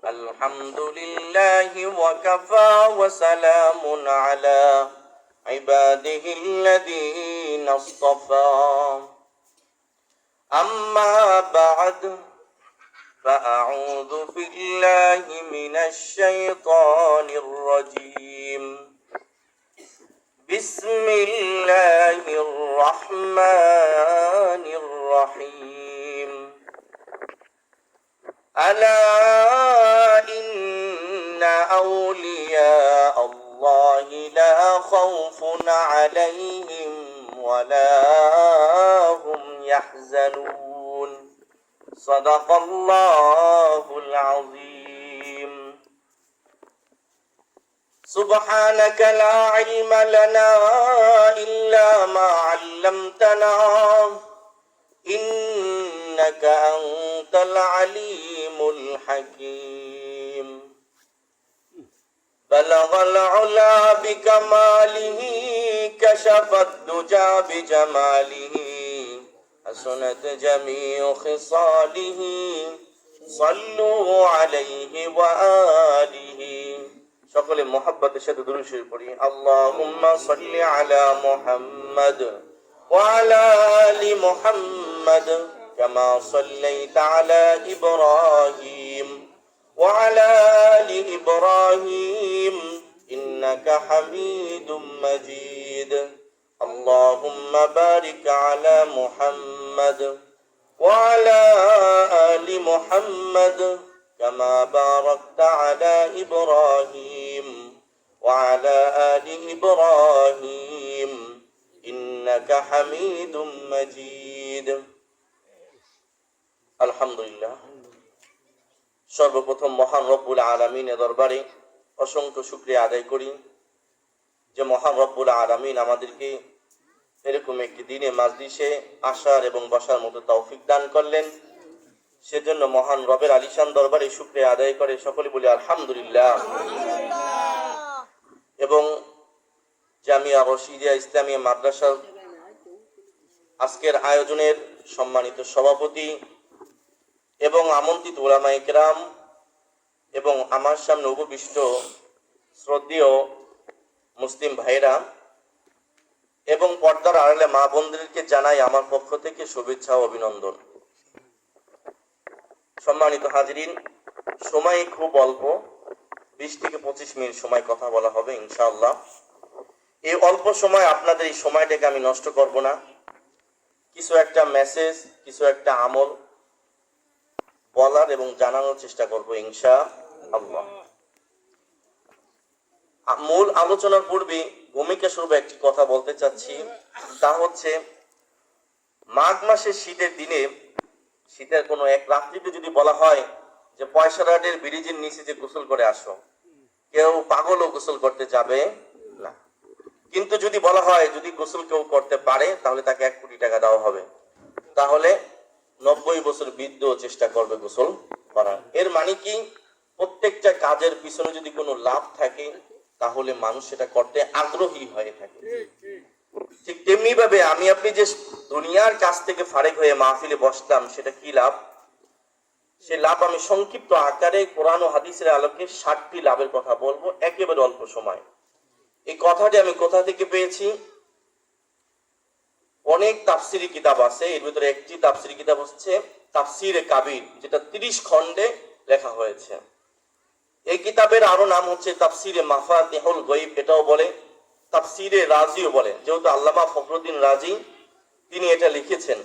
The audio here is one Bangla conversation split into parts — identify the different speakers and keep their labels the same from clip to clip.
Speaker 1: আলহামদুলিল্লাহি ওয়া কাফা ওয়া সালামুন আলা ইবাদিহিল্লাযীনা ইসতাফা আম্মা বা'দ فأعوذ بالله من الشيطان الرجيم بسم الله الرحمن الرحيم ألا إن أولياء الله لا خوف عليهم ولا هم يحزنون صدق الله العظيم سبحانك لا علم لنا إلا ما علمتنا إنك أنت العليم الحكيم بلغ العلا بكماله كشف الدجى بجماله حسنت جميع خصاله صلوا عليه وآله সকলে মুহাব্বতের সাথে দুরূদ শরীফ পড়ি আল্লাহুম্মা সাল্লি আলা মুহাম্মাদ ওয়া আলা আলি মুহাম্মাদ কামা সাল্লাইতা আলা ইব্রাহিম ওয়া আলা আলি ইব্রাহিম ইন্নাকা হামিদুম মাজিদ اللهم بارك على محمد وعلى آل محمد كما باركت على إبراهيم وعلى آل إبراهيم إنك حميد مجيد الحمد لله সর্বপ্রথম মহান রব্বুল আলামিনের দরবারে অসংখ্য শুকরিয়া আদায় করি যে মহান রব্বুল আলামিন আমাদেরকে এরকম একটি দিনে মাজলিসে আসার এবং বসার মতো তৌফিক দান করলেন। সেজন্য মহান রবের আলিশান দরবারে শুকরিয়া আদায় করে সকলে বলি আলহামদুলিল্লাহ। এবং জামিয়া রশিদিয়া ইসলামিয়া মাদ্রাসা আজকের আয়োজনের সম্মানিত সভাপতি এবং আমন্ত্রিত উলামায়ে কেরাম এবং আমার সামনে উপবিষ্ট শ্রদ্ধেয় মুসলিম ভাইরা এবং পর্দার আড়ালে মা বোনদেরকে জানাই আমার পক্ষ থেকে শুভেচ্ছা ও অভিনন্দন। সম্মানিত হাজিরিন, সময় খুব অল্প, 20 থেকে 25 মিনিট সময় কথা বলা হবে ইনশাআল্লাহ। এই অল্প সময় আপনাদের এই সময়টাকে আমি নষ্ট করব না। কিছু একটা মেসেজ, কিছু একটা আমল বলার এবং জানানোর চেষ্টা করব ইনশাআল্লাহ। মূল আলোচনার পূর্বে ভূমিকা স্বরূপ একটি কথা বলতে চাচ্ছি, তা হচ্ছে মাঘ মাসের শীতের দিনে, শীতের কোনো এক রাত্রিতে যদি বলা হয় যে পয়সারাটের ব্রিজের নিচে যে গোসল করে আসো, কেউ পাগলও গোসল করতে যাবে না। কিন্তু যদি বলা হয় যদি গোসল কেউ করতে পারে তাহলে তাকে 1 কোটি টাকা দেওয়া হবে, তাহলে 90 বছর বৃদ্ধ চেষ্টা করবে গোসল করার। এর মানে কি, প্রত্যেকটা কাজের পিছনে যদি কোনো লাভ থাকে তাহলে মানুষ সেটা করতে আগ্রহী হয়ে থাকে। ঠিক তেমনি ভাবে আমি আপনি যে দুনিয়ার কাছ থেকে ফারেক হয়ে মাহফিলে বসলাম, সেটা কি লাভ? সে লাভ আমি সংক্ষিপ্ত আকারে কোরআন ও হাদিসের আলোকে 60টি লাভের কথা বলবো একেবারে অল্প সময়। এই কথাটি আমি কোথা থেকে পেয়েছি? অনেক তাফসিরি কিতাব আছে, এর ভিতরে একটি তাফসিরি কিতাব হচ্ছে তাফসিরে কাবির, যেটা 30 খণ্ডে লেখা হয়েছে। এই কিতাবের আরো নাম হচ্ছে তাফসিরে মাফাতিহুল গায়ব, এটাও বলে, তাফসিরে রাজিও বলে, যেহেতু আল্লামা ফখরুদ্দিন রাজি তিনি এটা লিখেছেন।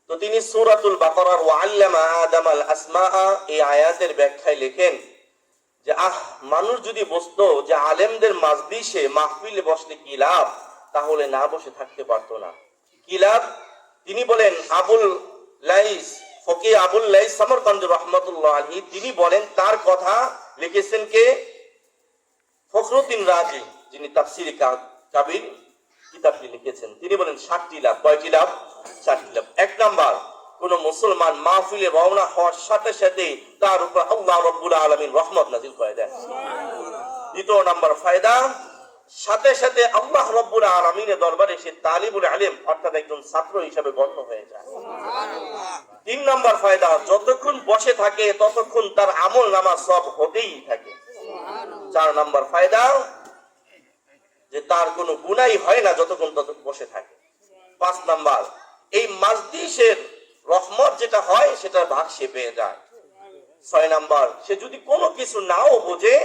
Speaker 1: তো তিনি সূরাতুল বাকারার ওয়া আল্লামা আদামাল আসমাআ এই আয়াতের ব্যাখ্যায় লেখেন যে মানুষ যদি বুঝতো যে আলেমদের মাজলিসে মাহফিলে বসলে কি লাভ, তাহলে না বসে থাকতে পারতো না। কি লাভ? তিনি বলেন, আবুল লাইস ফকি আবুল লাইস সামরকান্দি রাহমাতুল্লাহ আলাইহি তিনি বলেন, তার কথা লিখেছেন কে? ফখরুদ্দিন রাজি, যিনি তাফসিরে কাবির কিতাবটি লিখেছেন। তিনি বলেন 60টি লাভ। কয়টি লাভ? 60টি লাভ। 1 নাম্বার, কোন মুসলমান মাহফিলে রওনা হওয়ার সাথে সাথে তার উপর আল্লাহ রাব্বুল আলামিন রহমত নাযিল করে দেন। দ্বিতীয় নাম্বার ফায়দা, সাথে সাথে আল্লাহ রাব্বুল আলামিনের দরবারে সে তালিবুল ইলম অর্থাৎ একজন ছাত্র হিসেবে গণ্য হয়ে যায়। 3 নম্বর ফায়দা, যতক্ষণ বসে থাকে ততক্ষণ তার আমল নামা সব হতেই থাকে। 4 নম্বর ফায়দা, যে তার কোনো গুনাহ হয় না যতক্ষণ বসে থাকে। 5 নম্বর, এই মাজলিসের রহমত যেটা হয় সেটার ভাগ সে পেয়ে যায়। 6 নম্বর, সে যদি কোনো কিছু নাও বোঝে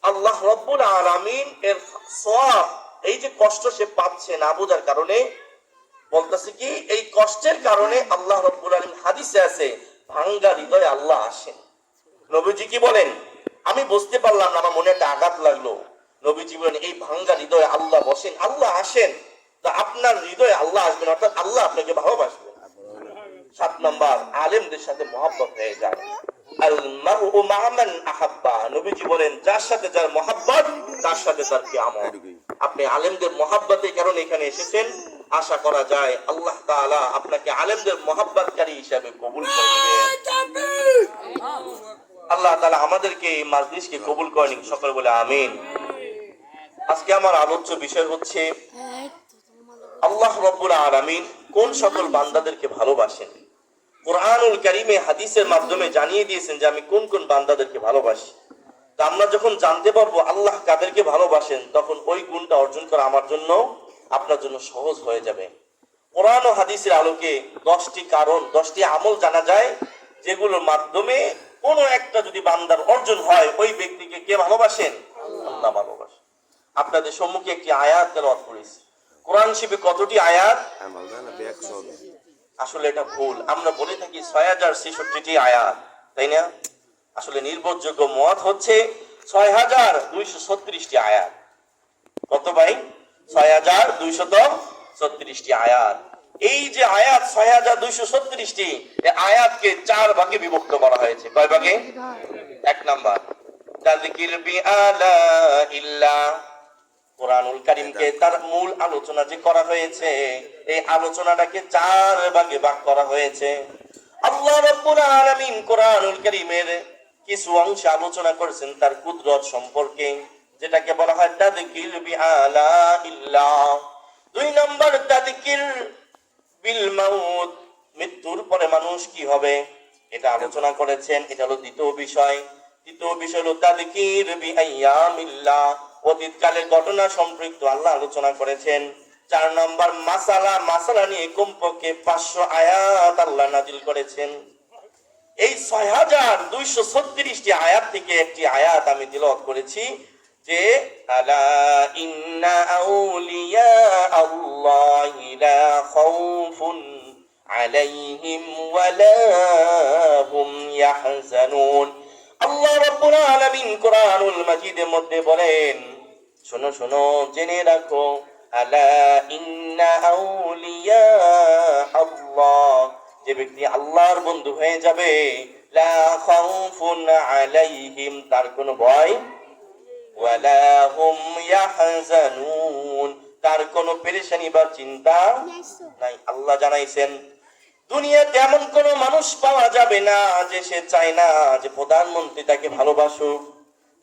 Speaker 1: আল্লাহ রাব্বুল আলামিন এর সওয়াব, এই যে কষ্ট সে পাচ্ছে না বোঝার কারণে, বলতেছে কি এই কষ্টের কারণে আল্লাহ রাব্বুল আলামিন, হাদিসে আছে ভাঙ্গা হৃদয়ে আল্লাহ আসেন। নবীজি কি বলেন, আমি বুঝতে পারলাম না, আমার মনে একটা আঘাত লাগলো। নবীজি বলেন এই ভাঙ্গা হৃদয়ে আল্লাহ বসেন, আল্লাহ আসেন। তো আপনার হৃদয়ে আল্লাহ আসবেন, অর্থাৎ আল্লাহ আপনাকে ভালোবাসবেন। 7 নম্বর, আলেমদের সাথে মহব্বত হয়ে যায়। আল মারউ মা মান আহাব্বা, নবীজি বলেন যার সাথে যার মহব্বত তার সাথে তার কিয়ামত। আপনি আলেমদের মহব্বতের কারণে এখানে এসেছেন, আশা করা যায় আল্লাহ তাআলা আপনাকে আলেমদের মহব্বতকারী হিসেবে কবুল করবেন। আল্লাহ তাআলা আমাদেরকে এই মাজলিসকে কবুল করেন, সকলে বলে আমিন। আজকে আমার আলোচ্য বিষয় হচ্ছে আল্লাহ রাব্বুল আলামিন কোন সকল বান্দাদেরকে ভালোবাসেন। কুরআনুল কারীমে হাদিসের মাধ্যমে জানিয়ে দিয়েছেন যে আমি কোন কোন বান্দাদেরকে ভালোবাসি। তা আমরা যখন জানতে পারবো আল্লাহ কাদেরকে ভালোবাসেন, তখন ওই গুণটা অর্জন করা আমার জন্য আপনার জন্য সহজ হয়ে যাবে। কোরআন ও হাদিসের আলোকে 10টি কারণ, 10টি আমল জানা যায় যেগুলোর মাধ্যমে কোন একটা যদি বান্দার অর্জন হয়, ওই ব্যক্তিকে কে ভালোবাসেন? আল্লাহ ভালোবাসেন। আপনাদের সম্মুখে একটি আয়াত তেলাওয়াত করেছি। কোরআন শরীফে কতটি আয়াত? আসলে এটা ভুল, আমরা বলে থাকি 6066টি আয়াত, তাই না? আসলে নির্ভরযোগ্য মত হচ্ছে 6236টি আয়াত। কত ভাই? 6236টি আয়াত। এই যে আয়াত 6236টি, এই আয়াতকে 4 ভাগে বিভক্ত করা হয়েছে। কয় ভাগে? 1 নাম্বার তাযকির বিআলা ইল্লা, কোরআনুল কারীমকে তার মূল আলোচনা যে করা হয়েছে, এই আলোচনাটাকে 4 ভাগে ভাগ করা হয়েছে। আল্লাহ রাব্বুল আলামিন কোরআনুল কারীমের কিছু অংশ আলোচনা করেছেন তার কুদরত সম্পর্কে, যেটাকে বলা হয় তাযকির বিআলা ইল্লা। 2 নম্বর তাযকির বিল মাউত, মৃত্যুর পরে মানুষ কি হবে এটা আলোচনা করেছেন, এটা হলো দ্বিতীয় বিষয়। তৃতীয় বিষয় হলো তাযকির বিআইয়ামিল্লাহ, অতীতকালের ঘটনা সম্পৃক্ত আল্লাহ আলোচনা করেছেন। 4 নম্বর মাসালা নিয়ে কমপক্ষে 500 আয়াত আল্লাহ নাজিল করেছেন। এই 6236টি আয়াত থেকে একটি আয়াত আমি তিলাওয়াত করেছি, যে আলা ইন্না আউলিয়া আল্লাহি লা খাউফুন আলাইহিম ওয়া লা হুম ইয়াহজানুন। আল্লাহ রাব্বুল আলামিন কোরআনুল মাজিদের মধ্যে বলেন, শোনো শোনো, জেনে রাখো, আলা ইন্না আউলিয়া আল্লাহ, যে ব্যক্তি আল্লাহর বন্ধু হয়ে যাবে, লা খাউফুন আলাইহিম, তার কোনো ভয়, ওয়া লা হুম ইয়াহজানুন, তার কোনো পেরেশানি বা চিন্তা নাই। আল্লাহ জানাইছেন দুনিয়াতে এমন কোন মানুষ পাওয়া যাবে না যে সে চায় না যে প্রধানমন্ত্রী তাকে ভালোবাসুক।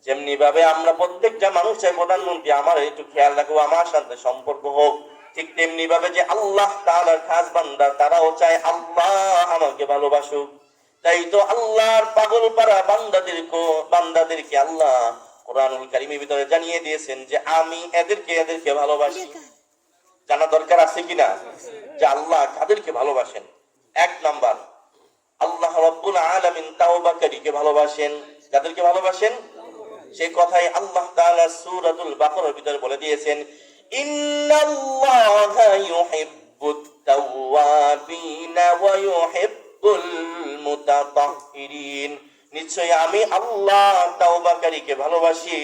Speaker 1: যেমনি ভাবে আমরা প্রত্যেকটা মানুষ চাই প্রধানমন্ত্রী আমার একটু খেয়াল রাখবো, আমার সাথে সম্পর্ক হোক, ঠিক তেমনি ভাবে যে আল্লাহ তাআলার খাস বান্দা তারাও চায় আল্লাহ আমাকে ভালোবাসুক। তাই তো আল্লাহর পাগল পারা বান্দাদেরকে আল্লাহ কোরআনুল কারীমের ভিতরে জানিয়ে দিয়েছেন যে আমি এদেরকে ভালোবাসি। জানা দরকার আছে কিনা যে আল্লাহ কাদেরকে ভালোবাসেন? 1 নাম্বার, আল্লাহ রাব্বুল আলামিন তাওবাকারীকে ভালোবাসেন। কাদেরকে ভালোবাসেন? সেই কথাই আল্লাহ তাআলা সূরাতুল বাকারার ভিতরে বলে দিয়েছেন, ইন্নাল্লাহা ইউহিব্বুত তাওয়াবিনা ওয়া ইউহিব্বুল মুতাতাহহিরিন, নিশ্চয়ই আমি আল্লাহ তাওবাকারীকে ভালোবাসি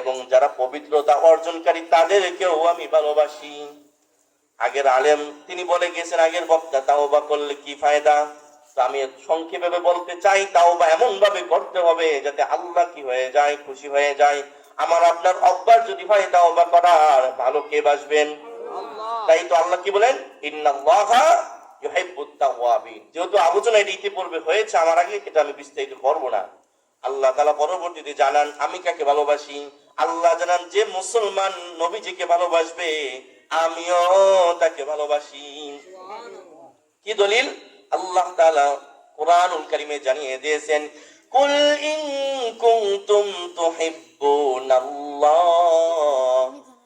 Speaker 1: এবং যারা পবিত্রতা অর্জনকারী তাদেরকেও আমি ভালোবাসি। আগের আলেম তিনি বলে গেছেন, আগের বক্তা, তাওবা করলে কি ফায়দা? তো আমি সংক্ষেপে বলতে চাই, তাওবা এমন ভাবে করতে হবে যাতে আল্লাহ কি হয়ে যায়, খুশি হয়ে যায়। আমার আপনার অভ্যাস যদি হয় তাওবা করার, ভালো কে বাসবেন? তাই তো আল্লাহ কি বলেন, ইন্নাল্লাহা ইউহিব্বুত তাওয়াবিন। যেহেতু আলোচনা এটা ইতিপূর্বে হয়েছে আমার আগে, এটা আমি বিস্তারিত করব না। আল্লাহ তাআলা পরবর্তীতে জানান আমি কাকে ভালোবাসি। আল্লাহ জানান যে মুসলমান নবীজিকে ভালোবাসবে আমিও তাকে ভালোবাসি। কি দলিল? আল্লাহ তাআলা কোরআনুল কারীমে জানিয়ে দিয়েছেন, কুল ইন কুনতুম তুহিব্বুনাল্লাহ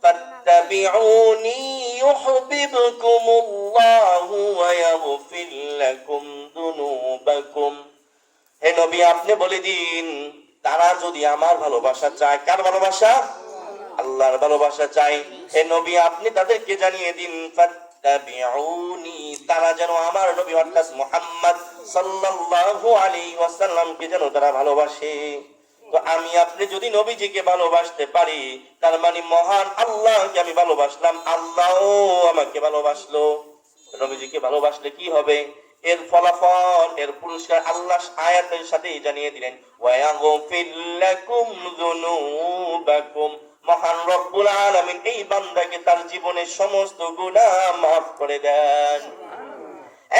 Speaker 1: ফাত্তাবিউনি ইউহিব্বুকুমুল্লাহু ওয়া ইয়াগফির লাকুম যুনুবাকুম। হে নবী, আপনি বলে দিন, তারা যদি আমার ভালোবাসা চায়, কার ভালোবাসা? আল্লাহর ভালোবাসা চাই। হে নবী, আপনি তাদেরকে জানিয়ে দিন, ফাত্তাবিউনি, তারা যেন আমার নবী অর্থাৎ মুহাম্মদ সাল্লাল্লাহু আলাইহি ওয়াসাল্লামকে যেন তারা ভালোবাসে। তো আমি আপনি যদি নবীজিকে ভালোবাসতে পারি, তার মানে মহান আল্লাহকে আমি ভালোবাসলাম, আল্লাহও আমাকে ভালোবাসলো। নবীজিকে ভালোবাসলে কি হবে? এর ফলাফল, এর পুরস্কার আল্লাহ আয়াতের সাথেই জানিয়ে দিলেন, ওয়া ইয়াগফির লাকুম যুনুবাকুম। মহান রব্বুল আলামিন এই বান্দাকে তার জীবনের সমস্ত গুনাহ মাফ করে দেন।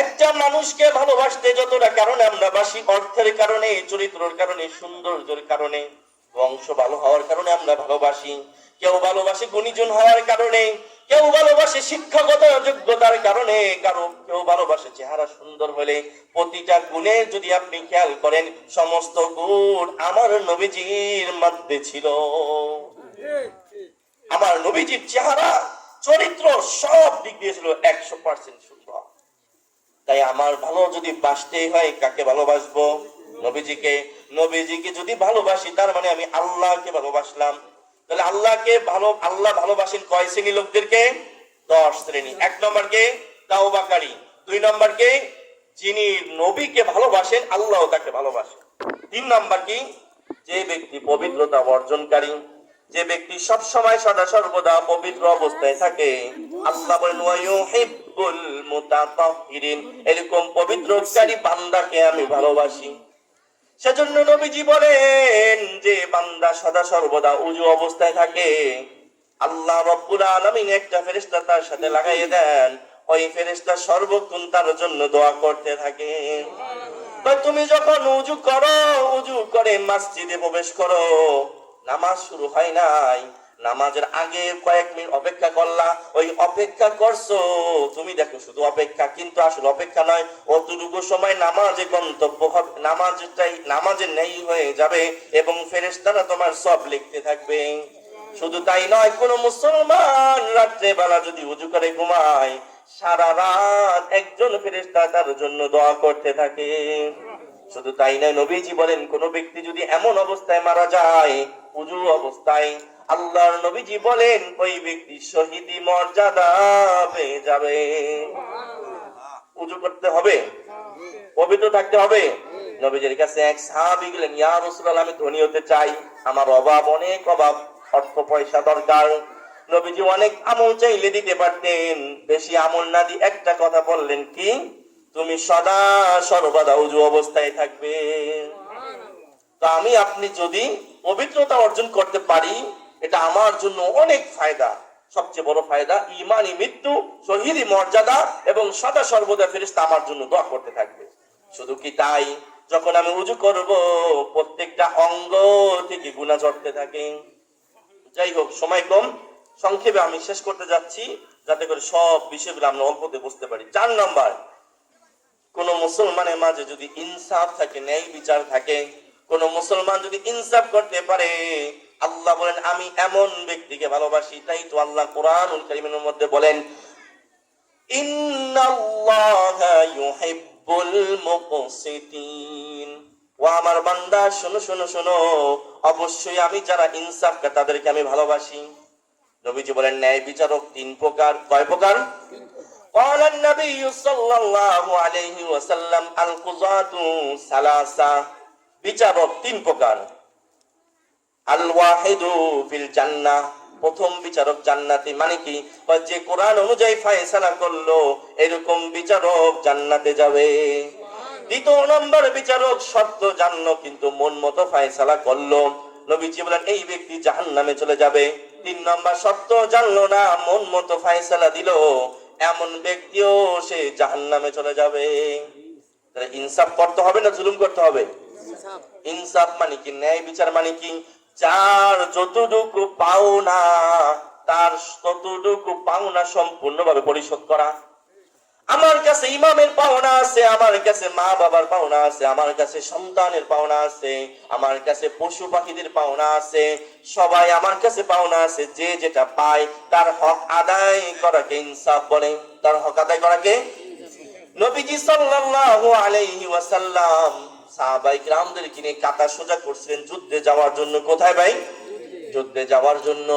Speaker 1: একটা মানুষকে ভালোবাসতে যতটা কারণে আমরা বাসি, অর্থের কারণে, চরিত্রের কারণে, সৌন্দর্যের কারণে, বংশ ভালো হওয়ার কারণে আমরা ভালোবাসি। কেউ ভালোবাসে গুণীজন হওয়ার কারণে, কেউ ভালোবাসে শিক্ষাগত যোগ্যতার কারণে, কেউ ভালোবাসে চেহারা সুন্দর হলে। প্রতিটা গুণে যদি আপনি খেয়াল করেন, সমস্ত গুণ আমার নবীজির মধ্যে ছিল। আমার নবীজির চেহারা, চরিত্র সব দিক দিয়ে ছিল 100% সুন্দর। তাই আমার ভালো যদি বাসতেই হয়, কাকে ভালোবাসবো? নবীজিকে। নবীজিকে যদি ভালোবাসি, তার মানে আমি আল্লাহকে ভালোবাসলাম। তাহলে আল্লাহ ভালোবাসেন কয় শ্রেণী লোকদেরকে? 10 শ্রেণী। 1 নম্বর কে? তাওবাকারী। 2 নম্বর কে? যিনি নবীকে ভালোবাসেন আল্লাহও তাকে ভালোবাসেন। 3 নম্বর কি? যে ব্যক্তি পবিত্রতা অর্জনকারী, যে ব্যক্তি সব সময় সদা সর্বদা পবিত্র অবস্থায় থাকে। আল্লাহ বলেন, ওয়া ইউহিব্বুল মুতাতাহহিরিন, এরকম পবিত্রকারী বান্দাকে আমি ভালোবাসি। সেজন্য নবীজি বলেন যে বান্দা সদা সর্বদা উযু অবস্থায় থাকে, আল্লাহ রাব্বুল আলামিন একটা ফেরেশতা তার সাথে লাগাইয়ে দেন, ওই ফেরেশতা সর্বক্ষণ তার জন্য দোয়া করতে থাকে। তো তুমি যখন উযু করো, উযু করে মসজিদে প্রবেশ করো, নামাজ শুরু হয় নাই, নামাজের আগে কয়েক মিনিট অপেক্ষা করলা, ওই অপেক্ষা করছো তুমি, দেখো শুধু অপেক্ষা, কিন্তু আসলে অপেক্ষা নয়, অতটুকু সময় নামাজে গন্তব্য হবে, নামাজের নেই হয়ে যাবে এবং ফেরেশতারা তোমার সব লিখতে থাকবে। শুধু তাই নয়, কোন মুসলমান রাত্রে বেলা যদি উযু করে ঘুমায়, সারা রাত একজন ফেরেশতা তার জন্য দোয়া করতে থাকে। শুধু তাই নয়, নবীজি বলেন, কোন ব্যক্তি যদি এমন অবস্থায় মারা যায়, উযু অবস্থায়, আল্লাহর নবীজি বলেন ওই ব্যক্তি শহীদি মর্যাদা পেয়ে যাবে। উযু করতে হবে, পবিত্র থাকতে হবে। নবীজির কাছে এক সাহাবী গেলেন, ইয়া রাসূলুল্লাহ, আমি ধনী হতে চাই, আমার অনেক অভাব, অর্থ পয়সা দরকার। নবীজি অনেক আমল চাইলে দিতে পারতেন, বেশি আমল না দিয়ে একটা কথা বললেন, কি? তুমি সদা সর্বদা উযু অবস্থায় থাকবে। তো আমি আপনি যদি পবিত্রতা অর্জন করতে পারি, এটা আমার জন্য অনেক ফায়দা। সবচেয়ে বড় ফায়দা ঈমানি মৃত্যু, শহীদি মর্যাদা এবং সদা সর্বদা ফেরেশতা আমার জন্য দোয়া করতে থাকবে। শুধু কি তাই, যখন আমি উযু করব, প্রত্যেকটা অঙ্গ থেকে গুনাহ ঝরতে থাকে। যাই হোক, সময় কম, সংক্ষেপে আমি শেষ করতে যাচ্ছি, যাতে করে সব বিষয়গুলো আমরা অল্পতে বুঝতে পারি। 4 নম্বর, কোন মুসলমানের মাঝে যদি ইনসাফ থাকে, ন্যায় বিচার থাকে, কোন মুসলমান যদি ইনসাফ করতে পারে, আল্লাহ বলেন আমি এমন ব্যক্তিকে ভালোবাসি। তাই তো আল্লাহ কোরআনুল কারীমের মধ্যে বলেন, ইন্নাল্লাহা ইউহিব্বুল মুকসিতিন। ও আমার বান্দা, শোনো শোনো শোনো, অবশ্যই আমি যারা ইনসাফ করে তাদেরকে আমি ভালোবাসি। নবীজি বলেন, ন্যায় বিচারক 3 প্রকার। কয় প্রকার? قال النبي صلى الله عليه وسلم القضاة ثلاثة, বিচারক 3 প্রকার। আল ওয়াহিদু ফিল জান্নাহ, প্রথম বিচারক জান্নাতি। মানে কি? যে কোরআন অনুযায়ী ফয়সালা করলো, এরকম বিচারক জান্নাতে যাবে। দ্বিতীয় নম্বর বিচারক শর্ত জানলো কিন্তু মন মতো ফয়সালা করলো, নবীজি বলেন এই ব্যক্তি জাহান্নামে চলে যাবে। 3 নম্বর শর্ত জানলো না, মন মতো ফয়সালা দিল, এমন ব্যক্তিও সে জাহান্নামে চলে যাবে। ইনসাফ করতে হবে না জুলুম করতে হবে? ইনসাফ মানে কি? ন্যায় বিচার মানে কি? যার যতটুকু পাওনা তার ততটুকু পাওনা সম্পূর্ণভাবে পরিশোধ করা। আমার কাছে ইমামের পাওনা আছে, আমার কাছে মা বাবার পাওনা আছে, আমার কাছে সন্তানের পাওনা আছে, আমার কাছে পশু পাখিদের পাওনা আছে, সবাই আমার কাছে পাওনা আছে। যে যেটা পায় তার হক আদায় করাকে ইনসাফ বলে। তার হক আদায় করাকে নবীজি সাল্লাল্লাহু আলাইহি ওয়াসাল্লাম সাহাবায়ে কিরামদের কিনে কাতা সোজা করছিলেন যুদ্ধে যাওয়ার জন্য। কোথায় ভাই? যুদ্ধে যাওয়ার জন্য।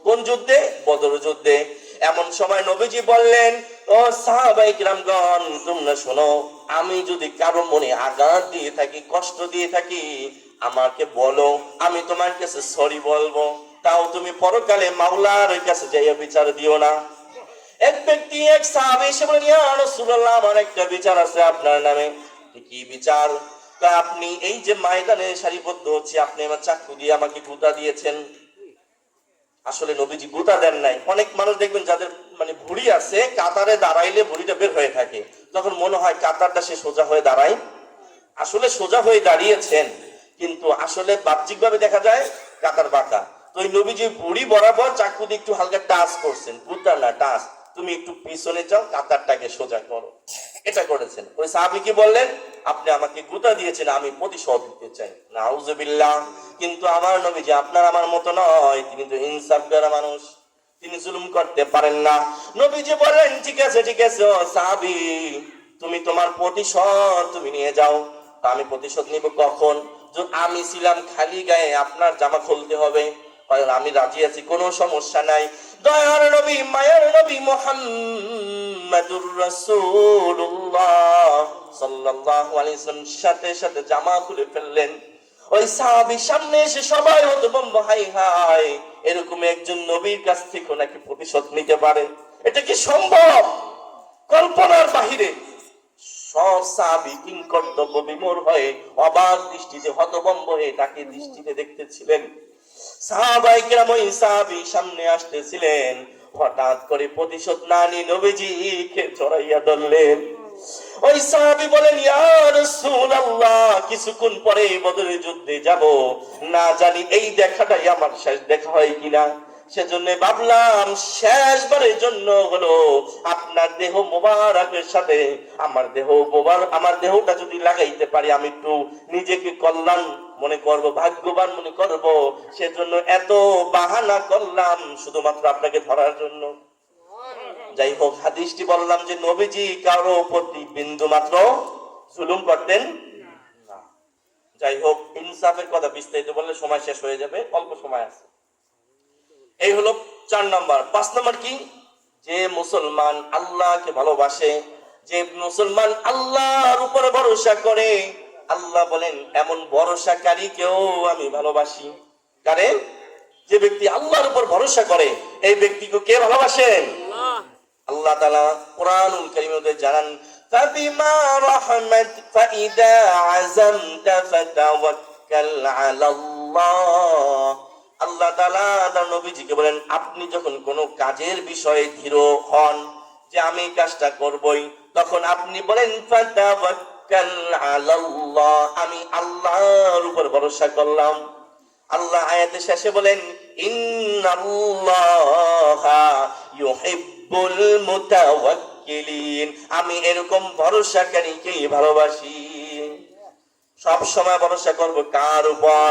Speaker 1: কোন যুদ্ধে? বদর যুদ্ধে। এমন সময় নবীজি বললেন, ও সাহাবায়ে কিরামগণ, তোমরা শোনো, আমি যদি কারো মনে আঘাত দিয়ে থাকি, কষ্ট দিয়ে থাকি, আমাকে বলো, আমি তোমার কাছে সরি বলবো। তাও তুমি পরকালে মাওলার কাছে যাইয়া বিচার দিও না। এক ব্যক্তি, এক সাহাবী এসে বলেন, ইয়া রাসূলুল্লাহ, আমার একটা বিচার আছে আপনার নামে। কি বিচার? আপনি এই যে ময়দানে সারিবদ্ধ হচ্ছে, আপনি আমার চাকু দিয়ে আমাকে গুতা দিয়েছেন। আসলে নবীজি গুতা দেন নাই। অনেক মানুষ দেখবেন যাদের মানে ভুঁড়ি আছে, কাতারে দাঁড়াইলে ভুঁড়িটা বের হয়ে থাকে, তখন মনে হয় কাতারটা সে সোজা হয়ে দাঁড়ায়। আসলে সোজা হয়ে দাঁড়িয়েছেন, কিন্তু আসলে বাহ্যিক ভাবে দেখা যায় কাতার বাঁকা। তো ওই নবীজি ভুঁড়ি বরাবর চাকু দিয়ে একটু হালকা টাচ করছেন, গুতা না, টাচ। তুমি একটু পিছনে যাও, কাতারটাকে সোজা করো, এটা করেছেন। ওই সাহাবী কি বললেন, আপনি আমাকে গুতা দিয়েছেন, আমি প্রতিশোধ দিতে চাই। নাউজুবিল্লাহ। কিন্তু আমার নবীজি আপনার আমার মতো নয়, তিনি তো ইনসাফ করা মানুষ, তিনি জুলুম করতে পারেন না। নবীজি বলেন, ঠিক আছে ঠিক আছে, ও সাহাবী, তুমি তোমার প্রতিশোধ তুমি নিয়ে যাও। তা আমি প্রতিশোধ নিব কখন? যখন আমি ছিলাম খালি গায়ে, আপনার জামা খুলতে হবে। আমি রাজি আছি, কোনো সমস্যা নাই। দয়ার নবী, মায়ার নবী মুহাম্মাদুর রাসূলুল্লাহ সাল্লাল্লাহু আলাইহি ওয়াসাল্লাম সাথে সাথে জামা খুলে ফেললেন। ওই সাহাবী সামনে এসে সবাই হতভম্ব, হাই হাই, এরকম একজন নবীর কাছ থেকে নাকি প্রতিশোধ নিতে পারে, এটা কি সম্ভব? কল্পনার বাহিরে। সব সাহাবী কিং কর্তব্য বিমূঢ় হয়ে অবাক দৃষ্টিতে, হতভম্ব হয়ে তাকে দৃষ্টিতে দেখতেছিলেন। সাহাবায়ে কেরাম ওই সাহাবী সামনে আসতেছিলেন, হঠাৎ করে প্রতিশোধ না নিয়ে নবীজিকে জড়াইয়া ধরলেন। ওই সাহাবী বলেন, ইয়া রাসূলুল্লাহ, কিছুক্ষণ পরে বদরের যুদ্ধে যাব, না জানি এই দেখাটাই আমার শেষ দেখা হয় কিনা। সেজন্য ভাবলাম শেষবারের জন্য হলো আপনার দেহ মোবারকের সাথে আমার দেহ মোবারক, আমার দেহটা যদি লাগাইতে পারি, আমি একটু নিজেকে কল্যাণ মনে করব, ভাগ্যবান মনে করব। সেজন্য এত বাহানা করলাম শুধুমাত্র আপনাকে ধরার জন্য। যাই হোক, হাদিসটি বললাম যে নবীজি কারো প্রতি বিন্দু মাত্র জুলুম করতেন না। যাই হোক, ইনসাফের কথা বিস্তারিত বললে সময় শেষ হয়ে যাবে, অল্প সময় আছে। এই হলো 4 নম্বর। 5 নম্বর কি? যে মুসলমান আল্লাহকে ভালোবাসে, যে মুসলমান আল্লাহর উপরে ভরসা করে, আল্লাহ বলেন এমন ভরসাকারীকেও আমি ভালোবাসি। কারে? যে ব্যক্তি আল্লাহর উপর ভরসা করে, এই ব্যক্তিকে কে ভালোবাসেন? আল্লাহ তাআলা কোরআনুল কারীমে জানান, ফাবিমা রাহমাত ফাইদা আযামতা ফাতাওয়াক্কাল আলাল্লাহ। আল্লাহ তাআলা তার নবীজিকে বলেন, আপনি যখন কোনো কাজের বিষয়ে দৃঢ় হন যে আমি এই কাজটা করবই, তখন আপনি বলেন ফাতাওয়াক্কাল আলাল্লাহ, আমি আল্লাহর উপর ভরসা করলাম। আল্লাহ আয়াতে শেষে বলেন, ইন্নাল্লাহা ইউহিব্বুল মুতাওয়াক্কিলিন, আমি এরকম ভরসাকারীকেই ভালোবাসি। সব সময় ভরসা করব কার উপর?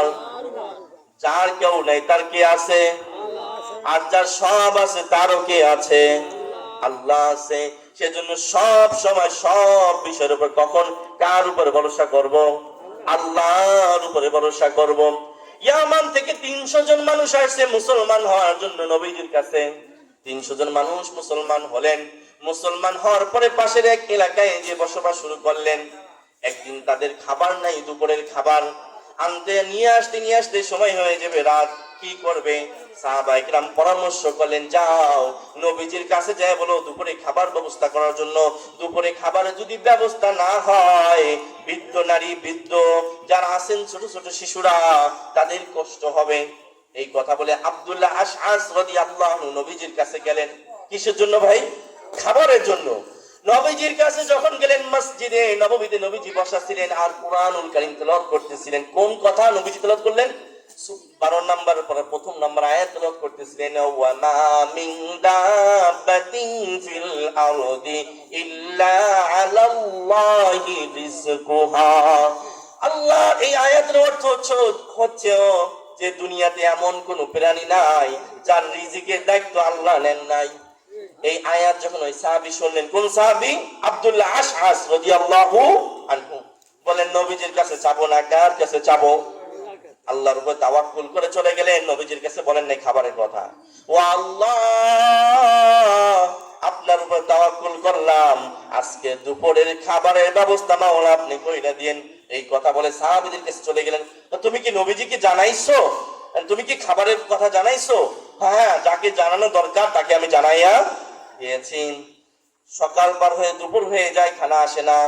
Speaker 1: যার কেউ নাই তার কে আছে? আর যার সব আছে তারও কে আছে? আল্লাহ আছে। সেজন্য সব সময় সব বিষয়ের উপর কখন কার উপর ভরসা করব? আল্লাহর উপরে ভরসা করব। ইয়ামান থেকে 300 জন মানুষ আসছে মুসলমান হওয়ার জন্য নবীজির কাছে। 300 জন মানুষ মুসলমান হলেন। মুসলমান হওয়ার পরে পাশের এক এলাকায় যে বসবাস শুরু করলেন। একদিন তাদের খাবার নাই, দুপুরের খাবার আনতে নিয়ে আসতে সময় হয়ে যাবে রাত, কি করবে? সাহাবায়ে কেরাম পরামর্শ করলেন, যাও নবীজির কাছে যায় বলো দুপুরে খাবার ব্যবস্থা করার জন্য। দুপুরে খাবারের যদি ব্যবস্থা না হয়, বৃদ্ধ নারী, বৃদ্ধ যারা আছেন, ছোট ছোট শিশুরা, তাদের কষ্ট হবে। এই কথা বলে আব্দুল্লাহ আশআস রাদিয়াল্লাহু আনহু নবীজির কাছে গেলেন। কিসের জন্য ভাই? খাবারের জন্য। নবীজির কাছে যখন গেলেন, মসজিদে নববীতে নবীজি বসা ছিলেন আর কুরআনুল কারীম তেলাওয়াত করতেছিলেন। কোন কথা নবীজি তেলাওয়াত করলেন? 12 নম্বর পরে প্রথম নম্বর আয়াত তেলাওয়াত করতেছিলেন, ওয়া মা মিন দাব্বাতিন ফিল আরদি ইল্লা আলাল্লাহি রিজকুহা। আল্লাহ, এই আয়াতের অর্থ হচ্ছে যে দুনিয়াতে এমন কোন প্রাণী নাই যার রিজিকের দায়িত্ব আল্লাহ নেন নাই। এই আয়াত যখন ওই সাহাবী শুনলেন, কোন সাহাবী? আব্দুল্লাহ আশআস রাদিয়াল্লাহু আনহু, বলেন নবীজির কাছে চাবো না, কার কাছে চাবো? আল্লাহর উপর তাওয়াক্কুল করে চলে গেলেন, নবীজির কাছে বলেন নাই খাবারের কথা। ও আল্লাহ, আপনার উপর তাওয়াক্কুল করলাম, আজকে দুপুরের খাবারের ব্যবস্থা মাওলা আপনি কইরা দিয়েন। এই কথা বলে সাহাবীদের কাছে চলে গেলেন। তুমি কি নবীজিকে জানাইছো? তুমি কি খাবারের কথা জানাইছো? হ্যাঁ, যাকে জানানো দরকার তাকে আমি জানাইয়া দিয়েছি। সকাল পার হয়ে দুপুর হয়ে যায়, খানা আসে না।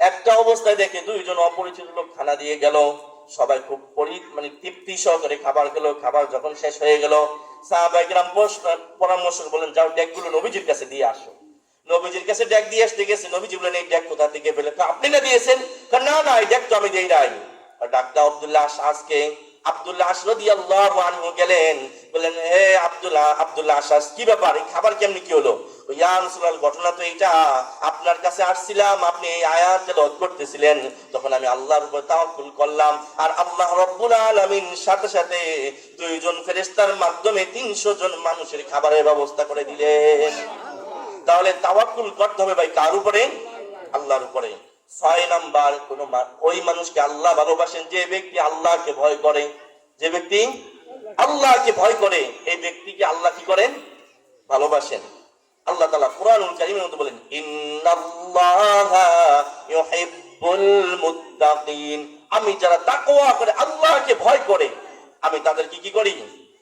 Speaker 1: একটা অবস্থায় দেখে দুইজন অপরিচিত লোক খানা দিয়ে গেল। সবাই খুব তৃপ্তি সহকারে খাবার খেলো। খাবার যখন শেষ হয়ে গেল, সাহাবায়ে কেরাম পরামর্শ বলেন, যাও ডেকগুলো নবীজির কাছে দিয়ে আসো। নবীজির কাছে ডেক দিয়ে আসতে গেছে। নবীজি বলেন, এই ডেক কোথা থেকে পেলে? আপনি না দিয়েছেন? না না, এই ডেক তো আমি দেই নাই। ডাকটা আব্দুল্লাহ আশআসকে। আব্দুল্লাহ রাদিয়াল্লাহু আনহু গেলেন, বলেন, হে আব্দুল্লাহ আশআস, কি ব্যাপার? এই খাবার কেমনি কি হলো? ইয়া রাসূলুল্লাহ, ঘটনা তো এইটা, আপনার কাছে আসছিলাম, আপনি এই আয়াত তেলাওয়াত করতেছিলেন, তখন আমি আল্লাহর উপর তাওয়াক্কুল করলাম, আর আল্লাহ রাব্বুল আলামিন সাথে সাথে দুইজন ফেরেশতার মাধ্যমে 300 জন মানুষের খাবারের ব্যবস্থা করে দিলেন। তাহলে তাওয়াক্কুল করতে হবে ভাই কার উপরে? আল্লাহর উপরে। 6 নাম্বার, ওই মানুষকে আল্লাহ ভালোবাসেন যে ব্যক্তি আল্লাহকে ভয় করে। যে ব্যক্তি আল্লাহকে ভয় করে, এই ব্যক্তিকে আল্লাহ কি করেন? ভালোবাসেন। আল্লাহ তাআলা কুরআনুল কারীমের মধ্যে বলেন, ইন্নাল্লাহা ইউহিব্বুল মুত্তাকিন, আমি যারা তাকওয়া করে, আল্লাহকে ভয় করে, আমি তাদেরকে কি করি?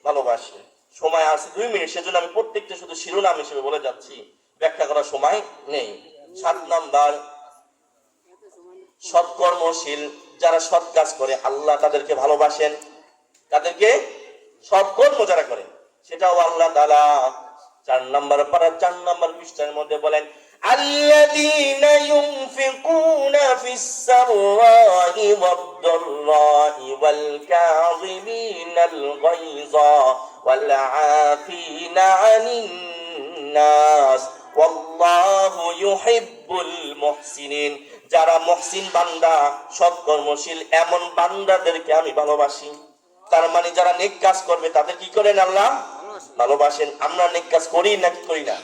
Speaker 1: ভালোবাসি। সময় আছে 2 মিনিট, সেজন্য আমি প্রত্যেকটা শুধু শিরোনাম হিসেবে বলে যাচ্ছি, ব্যাখ্যা করার সময় নেই। 7 নাম্বার, সৎকর্মশীল, যারা সৎ কাজ করে আল্লাহ তাদেরকে ভালোবাসেন। তাদেরকে সৎকর্ম যারা করে, সেটাও আল্লাহ তাআলা 4 নাম্বার পারা 4 নাম্বার পৃষ্ঠার মধ্যে বলেন, আল্লাযীনা ইউনফিকুনা ফিস সাররাই ওয়াদ-দাররাই ওয়াল কাযিমিনাল গায়যা ওয়াল আফিনা আনিন নাস ওয়াল্লাহু ইউহিব্বুল মুহসিনিন। যারা মুহসিন বান্দা, সৎকর্মশীল, এমন বান্দাদেরকে আমি ভালোবাসি। তার মানে যারা নেক কাজ করবে তাদের কি করেন? আল্লাহ ভালোবাসেন। আমরা নেক কাজ করি নাকি করি না?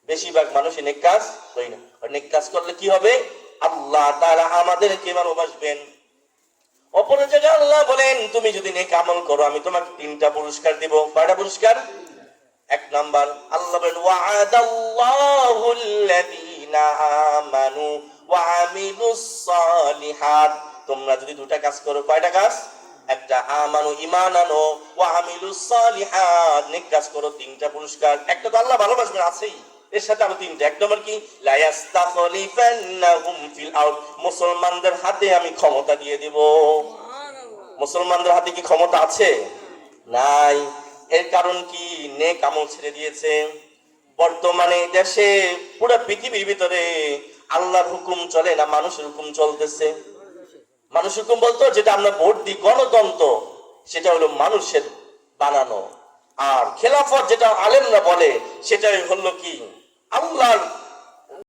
Speaker 1: বেশিরভাগ মানুষই নেক কাজ করি না। আর নেক কাজ করলে কি হবে? আল্লাহ তাআলা আমাদেরকে ভালোবাসবেন। অপর জায়গায় আল্লাহ বলেন, তুমি যদি নেক আমল করো আমি তোমাকে 3টা পুরস্কার দিব। কয়টা পুরস্কার? 1 নাম্বার, আল্লাহ বলেন, ওয়া'আদাল্লাহুল লাযীনা আমানু ওয়া আমিলুস সালিহাত। তোমরা যদি 2টা কাজ করো, কয়টা কাজ? একটা, আমানু, ঈমান আনো, ওয়া আমিলুস সালিহাত, নেক কাজ করো, 3টা পুরস্কার। একটা তো আল্লাহ ভালোবাসবেন, আছেই, এর সাথে আরো 3টা। 1 নম্বর কি? লা ইয়াস্তাখলিফান্নাহুম ফিল আরদ, মুসলমানদের হাতে আমি ক্ষমতা দিয়ে দিব। মুসলমানদের হাতে কি ক্ষমতা আছে? নাই। এর কারণ কি? নেক আমল ছেড়ে দিয়েছে। বর্তমানে দেশে, পুরো পৃথিবীর ভিতরে আল্লাহর হুকুম চলে না, মানুষের হুকুম চলতেছে। মানুষের হুকুম বলতো যেটা আমরা ভোট দিই, গণতন্ত্র, সেটা হলো মানুষের বানানো। আর খেলাফত যেটা আলেমরা বলে, সেটাই হলো কি? আল্লাহর